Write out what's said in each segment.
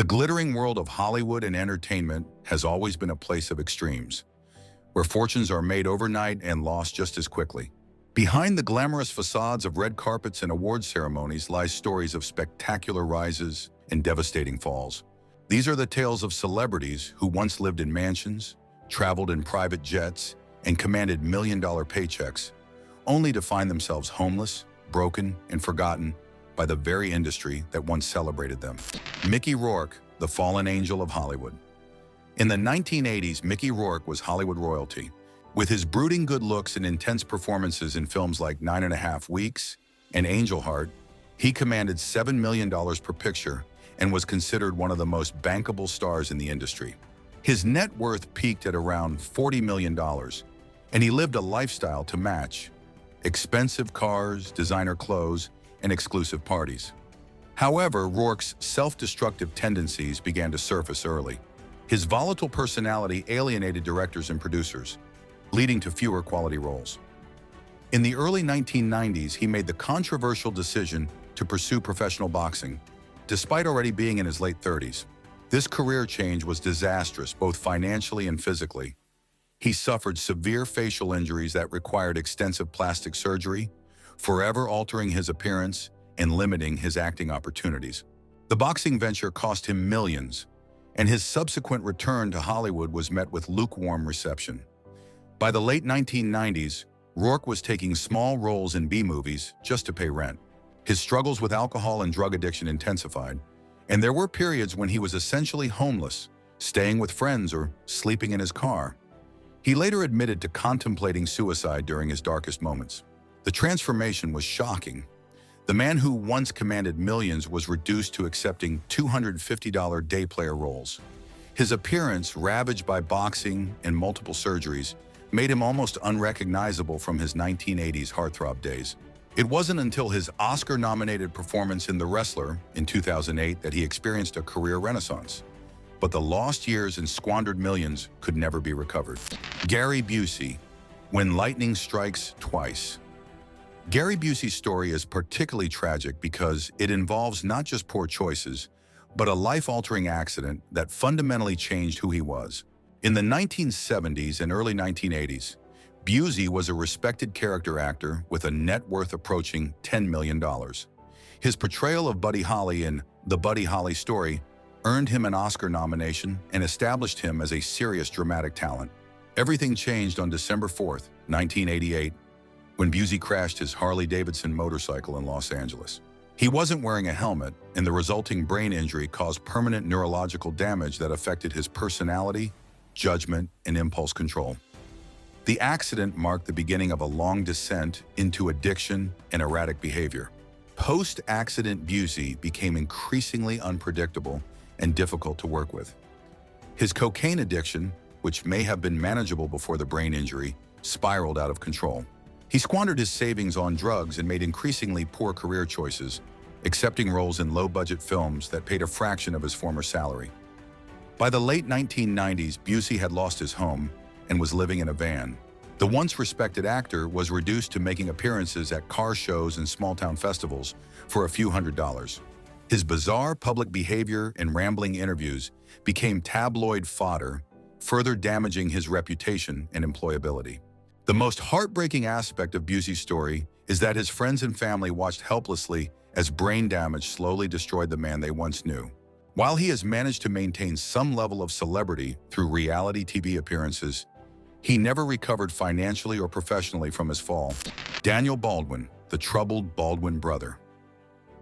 The glittering world of Hollywood and entertainment has always been a place of extremes, where fortunes are made overnight and lost just as quickly. Behind the glamorous facades of red carpets and award ceremonies lie stories of spectacular rises and devastating falls. These are the tales of celebrities who once lived in mansions, traveled in private jets, and commanded million-dollar paychecks, only to find themselves homeless, broken, and forgotten by the very industry that once celebrated them. Mickey Rourke, the fallen angel of Hollywood. In the 1980s, Mickey Rourke was Hollywood royalty. With his brooding good looks and intense performances in films like 9.5 Weeks and Angel Heart, he commanded $7 million per picture and was considered one of the most bankable stars in the industry. His net worth peaked at around $40 million, and he lived a lifestyle to match: expensive cars, designer clothes, and exclusive parties. However, Rourke's self-destructive tendencies began to surface early. His volatile personality alienated directors and producers, leading to fewer quality roles. In the early 1990s, he made the controversial decision to pursue professional boxing, despite already being in his late 30s. This career change was disastrous, both financially and physically. He suffered severe facial injuries that required extensive plastic surgery, forever altering his appearance and limiting his acting opportunities. The boxing venture cost him millions, and his subsequent return to Hollywood was met with lukewarm reception. By the late 1990s, Rourke was taking small roles in B-movies just to pay rent. His struggles with alcohol and drug addiction intensified, and there were periods when he was essentially homeless, staying with friends or sleeping in his car. He later admitted to contemplating suicide during his darkest moments. The transformation was shocking. The man who once commanded millions was reduced to accepting $250 day player roles. His appearance, ravaged by boxing and multiple surgeries, made him almost unrecognizable from his 1980s heartthrob days. It wasn't until his Oscar-nominated performance in The Wrestler in 2008 that he experienced a career renaissance. But the lost years and squandered millions could never be recovered. Gary Busey, When Lightning Strikes Twice. Gary Busey's story is particularly tragic because it involves not just poor choices, but a life-altering accident that fundamentally changed who he was. In the 1970s and early 1980s, Busey was a respected character actor with a net worth approaching $10 million. His portrayal of Buddy Holly in The Buddy Holly Story earned him an Oscar nomination and established him as a serious dramatic talent. Everything changed on December 4th, 1988, when Busey crashed his Harley-Davidson motorcycle in Los Angeles. He wasn't wearing a helmet, and the resulting brain injury caused permanent neurological damage that affected his personality, judgment, and impulse control. The accident marked the beginning of a long descent into addiction and erratic behavior. Post-accident Busey became increasingly unpredictable and difficult to work with. His cocaine addiction, which may have been manageable before the brain injury, spiraled out of control. He squandered his savings on drugs and made increasingly poor career choices, accepting roles in low-budget films that paid a fraction of his former salary. By the late 1990s, Busey had lost his home and was living in a van. The once respected actor was reduced to making appearances at car shows and small-town festivals for a few $100s. His bizarre public behavior and rambling interviews became tabloid fodder, further damaging his reputation and employability. The most heartbreaking aspect of Busey's story is that his friends and family watched helplessly as brain damage slowly destroyed the man they once knew. While he has managed to maintain some level of celebrity through reality TV appearances, he never recovered financially or professionally from his fall. Daniel Baldwin, the troubled Baldwin brother.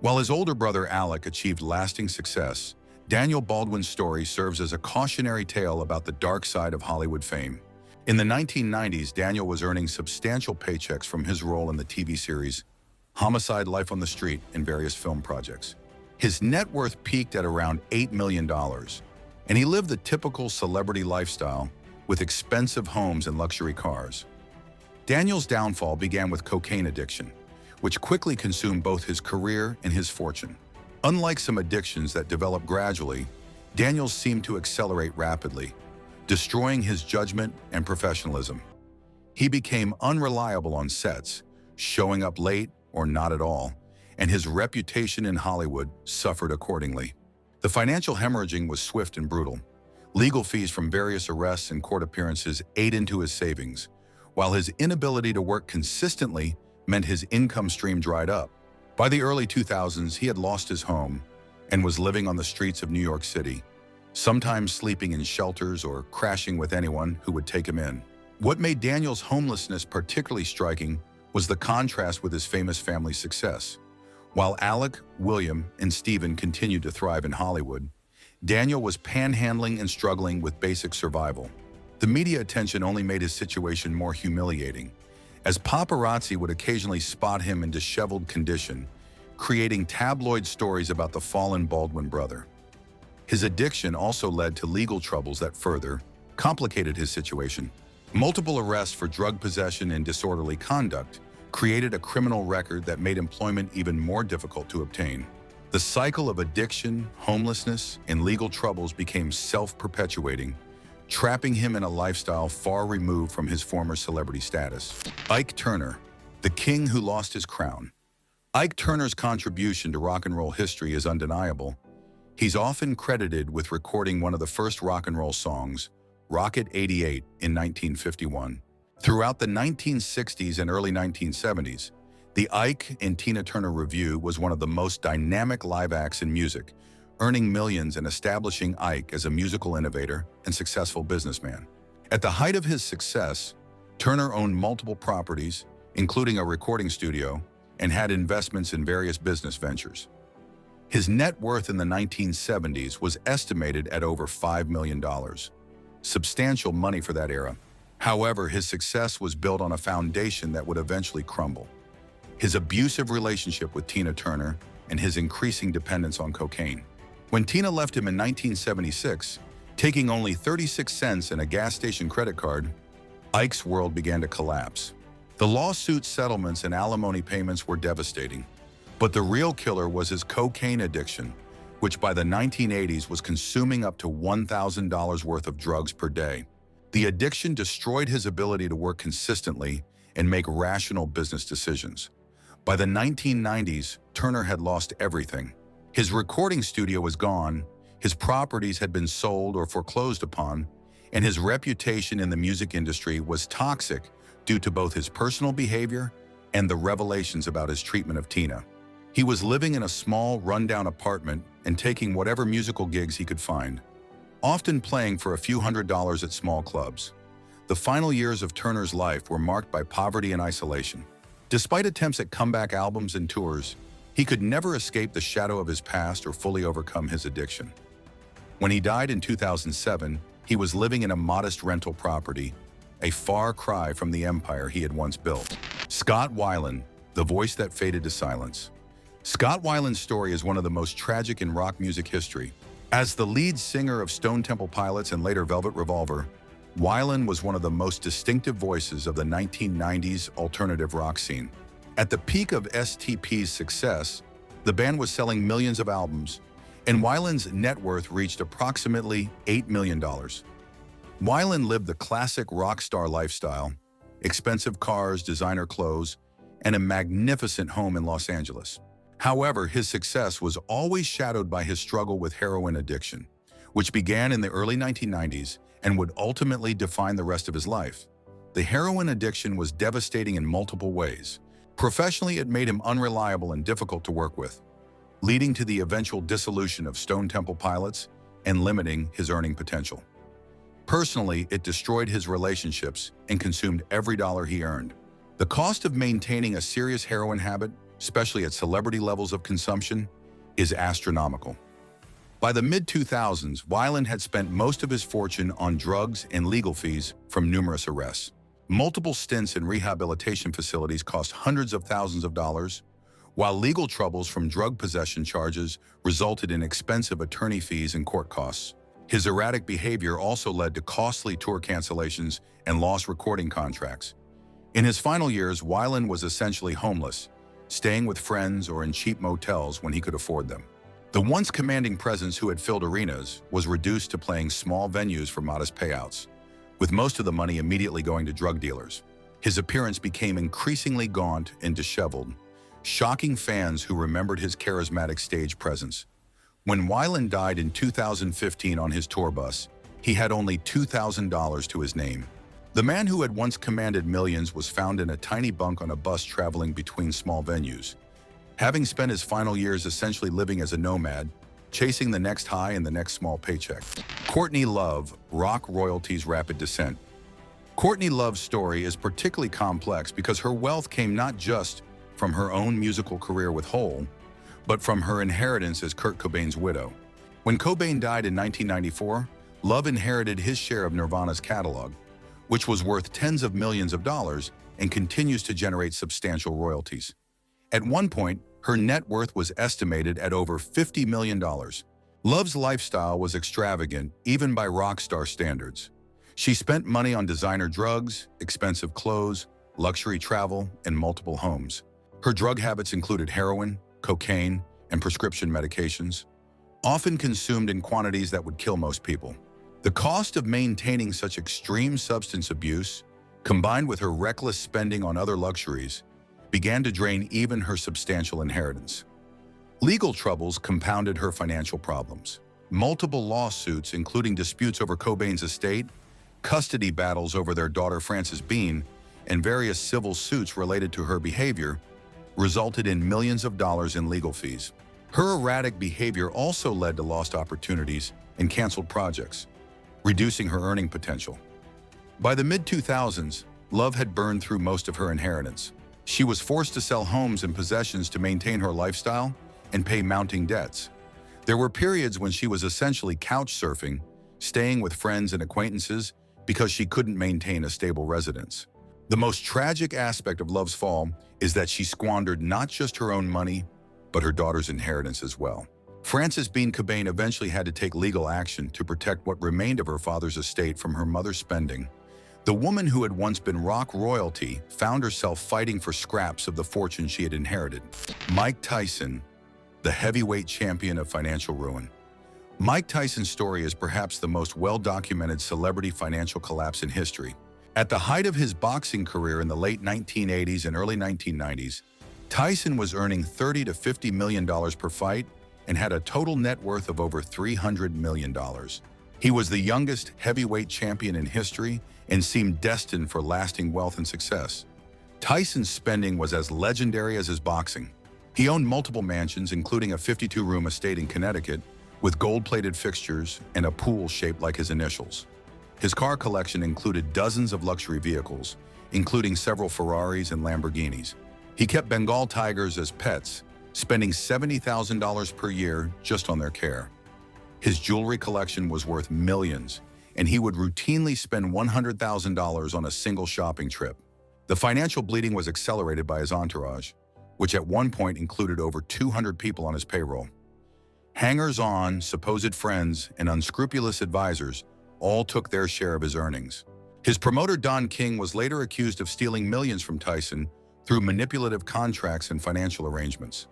While his older brother Alec achieved lasting success, Daniel Baldwin's story serves as a cautionary tale about the dark side of Hollywood fame. In the 1990s, Daniel was earning substantial paychecks from his role in the TV series Homicide: Life on the Street and various film projects. His net worth peaked at around $8 million, and he lived the typical celebrity lifestyle with expensive homes and luxury cars. Daniel's downfall began with cocaine addiction, which quickly consumed both his career and his fortune. Unlike some addictions that develop gradually, Daniel's seemed to accelerate rapidly, destroying his judgment and professionalism. He became unreliable on sets, showing up late or not at all, and his reputation in Hollywood suffered accordingly. The financial hemorrhaging was swift and brutal. Legal fees from various arrests and court appearances ate into his savings, while his inability to work consistently meant his income stream dried up. By the early 2000s, he had lost his home and was living on the streets of New York City, sometimes sleeping in shelters or crashing with anyone who would take him in. What made Daniel's homelessness particularly striking was the contrast with his famous family's success. While Alec, William, and Stephen continued to thrive in Hollywood, Daniel was panhandling and struggling with basic survival. The media attention only made his situation more humiliating, as paparazzi would occasionally spot him in disheveled condition, creating tabloid stories about the fallen Baldwin brother. His addiction also led to legal troubles that further complicated his situation. Multiple arrests for drug possession and disorderly conduct created a criminal record that made employment even more difficult to obtain. The cycle of addiction, homelessness, and legal troubles became self-perpetuating, trapping him in a lifestyle far removed from his former celebrity status. Ike Turner, the king who lost his crown. Ike Turner's contribution to rock and roll history is undeniable. He's often credited with recording one of the first rock and roll songs, Rocket 88, in 1951. Throughout the 1960s and early 1970s, the Ike and Tina Turner Revue was one of the most dynamic live acts in music, earning millions and establishing Ike as a musical innovator and successful businessman. At the height of his success, Turner owned multiple properties, including a recording studio, and had investments in various business ventures. His net worth in the 1970s was estimated at over $5 million, substantial money for that era. However, his success was built on a foundation that would eventually crumble. His abusive relationship with Tina Turner and his increasing dependence on cocaine. When Tina left him in 1976, taking only 36 cents and a gas station credit card, Ike's world began to collapse. The lawsuit settlements and alimony payments were devastating, but the real killer was his cocaine addiction, which by the 1980s was consuming up to $1,000 worth of drugs per day. The addiction destroyed his ability to work consistently and make rational business decisions. By the 1990s, Turner had lost everything. His recording studio was gone, his properties had been sold or foreclosed upon, and his reputation in the music industry was toxic due to both his personal behavior and the revelations about his treatment of Tina. He was living in a small, rundown apartment and taking whatever musical gigs he could find, often playing for a few $100s at small clubs. The final years of Turner's life were marked by poverty and isolation. Despite attempts at comeback albums and tours, he could never escape the shadow of his past or fully overcome his addiction. When he died in 2007, he was living in a modest rental property, a far cry from the empire he had once built. Scott Weiland, the voice that faded to silence. Scott Weiland's story is one of the most tragic in rock music history. As the lead singer of Stone Temple Pilots and later Velvet Revolver, Weiland was one of the most distinctive voices of the 1990s alternative rock scene. At the peak of STP's success, the band was selling millions of albums, and Weiland's net worth reached approximately $8 million. Weiland lived the classic rock star lifestyle, expensive cars, designer clothes, and a magnificent home in Los Angeles. However, his success was always shadowed by his struggle with heroin addiction, which began in the early 1990s and would ultimately define the rest of his life. The heroin addiction was devastating in multiple ways. Professionally, it made him unreliable and difficult to work with, leading to the eventual dissolution of Stone Temple Pilots and limiting his earning potential. Personally, it destroyed his relationships and consumed every dollar he earned. The cost of maintaining a serious heroin habit, especially at celebrity levels of consumption, is astronomical. By the mid-2000s, Weiland had spent most of his fortune on drugs and legal fees from numerous arrests. Multiple stints in rehabilitation facilities cost hundreds of thousands of dollars, while legal troubles from drug possession charges resulted in expensive attorney fees and court costs. His erratic behavior also led to costly tour cancellations and lost recording contracts. In his final years, Weiland was essentially homeless, staying with friends or in cheap motels when he could afford them. The once commanding presence who had filled arenas was reduced to playing small venues for modest payouts, with most of the money immediately going to drug dealers. His appearance became increasingly gaunt and disheveled, shocking fans who remembered his charismatic stage presence. When Weiland died in 2015 on his tour bus, he had only $2,000 to his name. The man who had once commanded millions was found in a tiny bunk on a bus traveling between small venues, having spent his final years essentially living as a nomad, chasing the next high and the next small paycheck. Courtney Love, rock royalty's rapid descent. Courtney Love's story is particularly complex because her wealth came not just from her own musical career with Hole, but from her inheritance as Kurt Cobain's widow. When Cobain died in 1994, Love inherited his share of Nirvana's catalog, which was worth tens of millions of dollars and continues to generate substantial royalties. At one point, her net worth was estimated at over $50 million. Love's lifestyle was extravagant, even by rock star standards. She spent money on designer drugs, expensive clothes, luxury travel, and multiple homes. Her drug habits included heroin, cocaine, and prescription medications, often consumed in quantities that would kill most people. The cost of maintaining such extreme substance abuse, combined with her reckless spending on other luxuries, began to drain even her substantial inheritance. Legal troubles compounded her financial problems. Multiple lawsuits, including disputes over Cobain's estate, custody battles over their daughter Frances Bean, and various civil suits related to her behavior, resulted in millions of dollars in legal fees. Her erratic behavior also led to lost opportunities and canceled projects, reducing her earning potential. By the mid-2000s, Love had burned through most of her inheritance. She was forced to sell homes and possessions to maintain her lifestyle and pay mounting debts. There were periods when she was essentially couch surfing, staying with friends and acquaintances because she couldn't maintain a stable residence. The most tragic aspect of Love's fall is that she squandered not just her own money, but her daughter's inheritance as well. Frances Bean Cobain eventually had to take legal action to protect what remained of her father's estate from her mother's spending. The woman who had once been rock royalty found herself fighting for scraps of the fortune she had inherited. Mike Tyson, the heavyweight champion of financial ruin. Mike Tyson's story is perhaps the most well-documented celebrity financial collapse in history. At the height of his boxing career in the late 1980s and early 1990s, Tyson was earning $30 to $50 million per fight and had a total net worth of over $300 million. He was the youngest heavyweight champion in history and seemed destined for lasting wealth and success. Tyson's spending was as legendary as his boxing. He owned multiple mansions, including a 52-room estate in Connecticut, with gold-plated fixtures and a pool shaped like his initials. His car collection included dozens of luxury vehicles, including several Ferraris and Lamborghinis. He kept Bengal tigers as pets, spending $70,000 per year just on their care. His jewelry collection was worth millions, and he would routinely spend $100,000 on a single shopping trip. The financial bleeding was accelerated by his entourage, which at one point included over 200 people on his payroll. Hangers-on, supposed friends, and unscrupulous advisors all took their share of his earnings. His promoter Don King was later accused of stealing millions from Tyson through manipulative contracts and financial arrangements.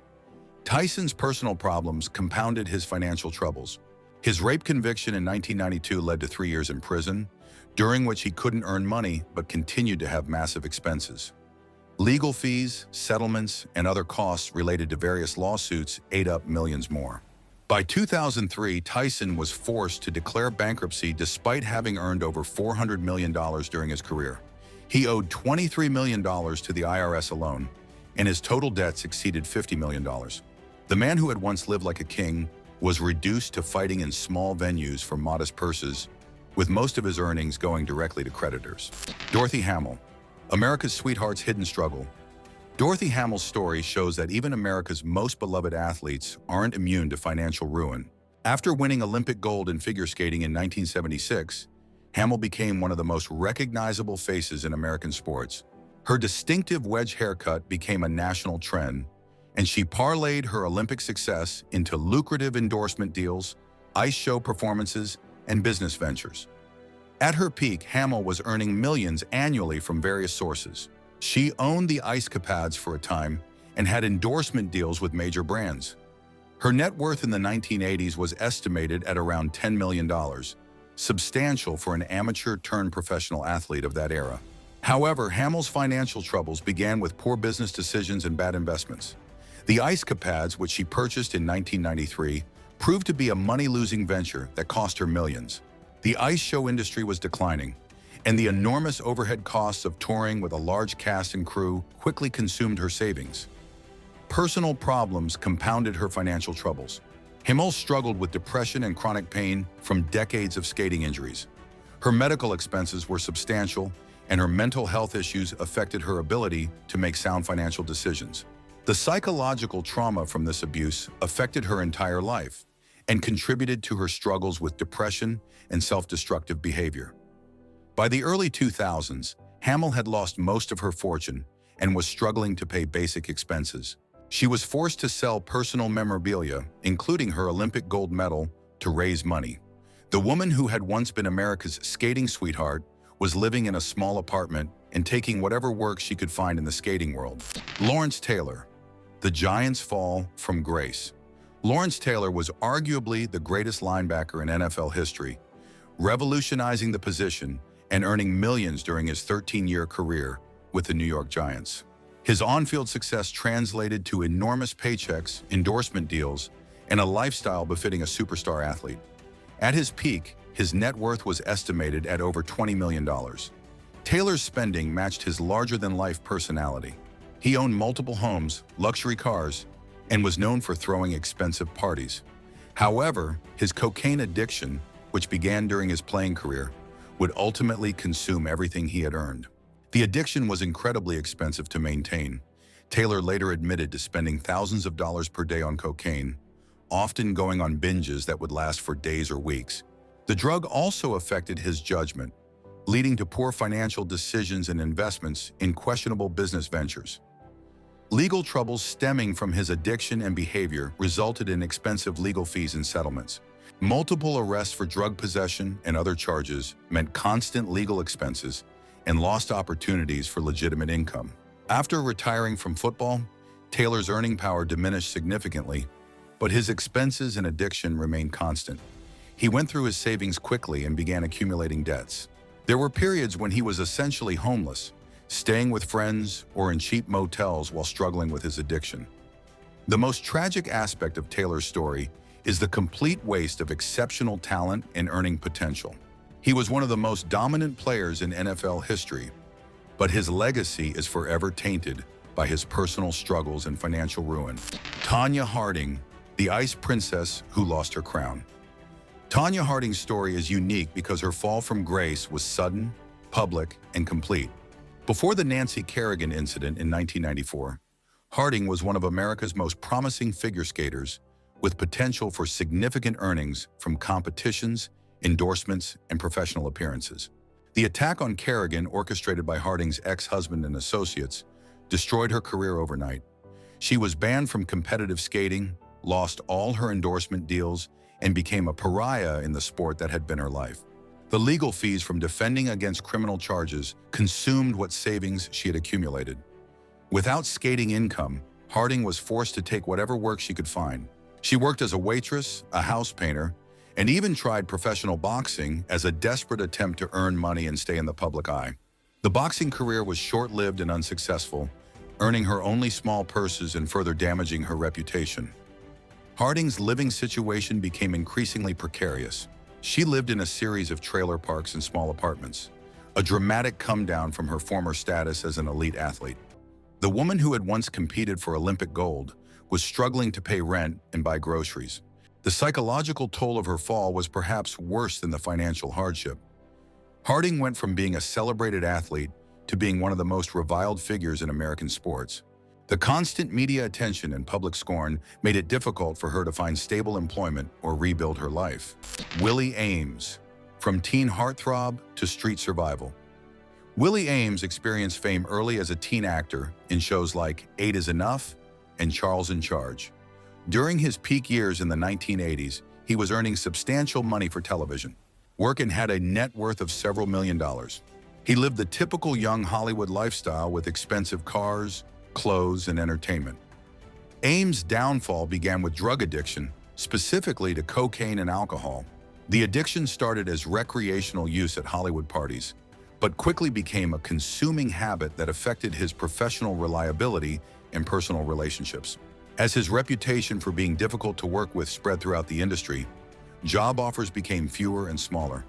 Tyson's personal problems compounded his financial troubles. His rape conviction in 1992 led to 3 years in prison, during which he couldn't earn money but continued to have massive expenses. Legal fees, settlements, and other costs related to various lawsuits ate up millions more. By 2003, Tyson was forced to declare bankruptcy despite having earned over $400 million during his career. He owed $23 million to the IRS alone, and his total debts exceeded $50 million. The man who had once lived like a king was reduced to fighting in small venues for modest purses, with most of his earnings going directly to creditors. Dorothy Hamill, America's sweetheart's hidden struggle. Dorothy Hamill's story shows that even America's most beloved athletes aren't immune to financial ruin. After winning Olympic gold in figure skating in 1976, Hamill became one of the most recognizable faces in American sports. Her distinctive wedge haircut became a national trend, and she parlayed her Olympic success into lucrative endorsement deals, ice show performances, and business ventures. At her peak, Hamill was earning millions annually from various sources. She owned the ice capads for a time and had endorsement deals with major brands. Her net worth in the 1980s was estimated at around $10 million, substantial for an amateur-turned-professional athlete of that era. However, Hamill's financial troubles began with poor business decisions and bad investments. The ice capads, which she purchased in 1993, proved to be a money-losing venture that cost her millions. The ice show industry was declining, and the enormous overhead costs of touring with a large cast and crew quickly consumed her savings. Personal problems compounded her financial troubles. Hamill struggled with depression and chronic pain from decades of skating injuries. Her medical expenses were substantial, and her mental health issues affected her ability to make sound financial decisions. The psychological trauma from this abuse affected her entire life and contributed to her struggles with depression and self-destructive behavior. By the early 2000s, Hamill had lost most of her fortune and was struggling to pay basic expenses. She was forced to sell personal memorabilia, including her Olympic gold medal, to raise money. The woman who had once been America's skating sweetheart was living in a small apartment and taking whatever work she could find in the skating world. Lawrence Taylor, the Giants' fall from grace. Lawrence Taylor was arguably the greatest linebacker in NFL history, revolutionizing the position and earning millions during his 13-year career with the New York Giants. His on-field success translated to enormous paychecks, endorsement deals, and a lifestyle befitting a superstar athlete. At his peak, his net worth was estimated at over $20 million. Taylor's spending matched his larger-than-life personality. He owned multiple homes, luxury cars, and was known for throwing expensive parties. However, his cocaine addiction, which began during his playing career, would ultimately consume everything he had earned. The addiction was incredibly expensive to maintain. Taylor later admitted to spending thousands of dollars per day on cocaine, often going on binges that would last for days or weeks. The drug also affected his judgment, leading to poor financial decisions and investments in questionable business ventures. Legal troubles stemming from his addiction and behavior resulted in expensive legal fees and settlements. Multiple arrests for drug possession and other charges meant constant legal expenses and lost opportunities for legitimate income. After retiring from football, Taylor's earning power diminished significantly, but his expenses and addiction remained constant. He went through his savings quickly and began accumulating debts. There were periods when he was essentially homeless, staying with friends or in cheap motels while struggling with his addiction. The most tragic aspect of Taylor's story is the complete waste of exceptional talent and earning potential. He was one of the most dominant players in NFL history, but his legacy is forever tainted by his personal struggles and financial ruin. Tonya Harding, the ice princess who lost her crown. Tonya Harding's story is unique because her fall from grace was sudden, public, and complete. Before the Nancy Kerrigan incident in 1994, Harding was one of America's most promising figure skaters with potential for significant earnings from competitions, endorsements, and professional appearances. The attack on Kerrigan, orchestrated by Harding's ex-husband and associates, destroyed her career overnight. She was banned from competitive skating, lost all her endorsement deals, and became a pariah in the sport that had been her life. The legal fees from defending against criminal charges consumed what savings she had accumulated. Without skating income, Harding was forced to take whatever work she could find. She worked as a waitress, a house painter, and even tried professional boxing as a desperate attempt to earn money and stay in the public eye. The boxing career was short-lived and unsuccessful, earning her only small purses and further damaging her reputation. Harding's living situation became increasingly precarious. She lived in a series of trailer parks and small apartments, a dramatic come-down from her former status as an elite athlete. The woman who had once competed for Olympic gold was struggling to pay rent and buy groceries. The psychological toll of her fall was perhaps worse than the financial hardship. Harding went from being a celebrated athlete to being one of the most reviled figures in American sports. The constant media attention and public scorn made it difficult for her to find stable employment or rebuild her life. Willie Aames, from teen heartthrob to street survival. Willie Aames experienced fame early as a teen actor in shows like 8 is Enough and Charles in Charge. During his peak years in the 1980s, he was earning substantial money for television. Work and had a net worth of several $1 million. He lived the typical young Hollywood lifestyle with expensive cars, clothes, and entertainment. Aames' downfall began with drug addiction, specifically to cocaine and alcohol. The addiction started as recreational use at Hollywood parties, but quickly became a consuming habit that affected his professional reliability and personal relationships. As his reputation for being difficult to work with spread throughout the industry, job offers became fewer and smaller.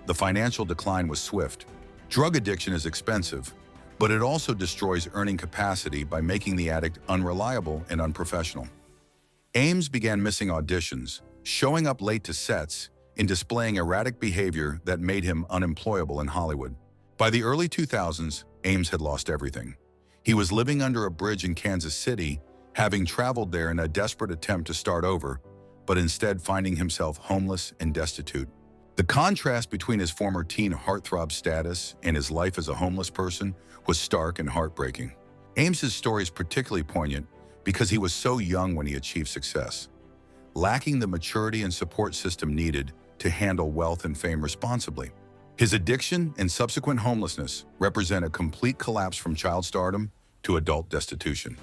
The financial decline was swift. Drug addiction is expensive, but it also destroys earning capacity by making the addict unreliable and unprofessional. Aames began missing auditions, showing up late to sets, and displaying erratic behavior that made him unemployable in Hollywood. By the early 2000s, Aames had lost everything. He was living under a bridge in Kansas City, having traveled there in a desperate attempt to start over, but instead finding himself homeless and destitute. The contrast between his former teen heartthrob status and his life as a homeless person was stark and heartbreaking. Aames's story is particularly poignant because he was so young when he achieved success, lacking the maturity and support system needed to handle wealth and fame responsibly. His addiction and subsequent homelessness represent a complete collapse from child stardom to adult destitution.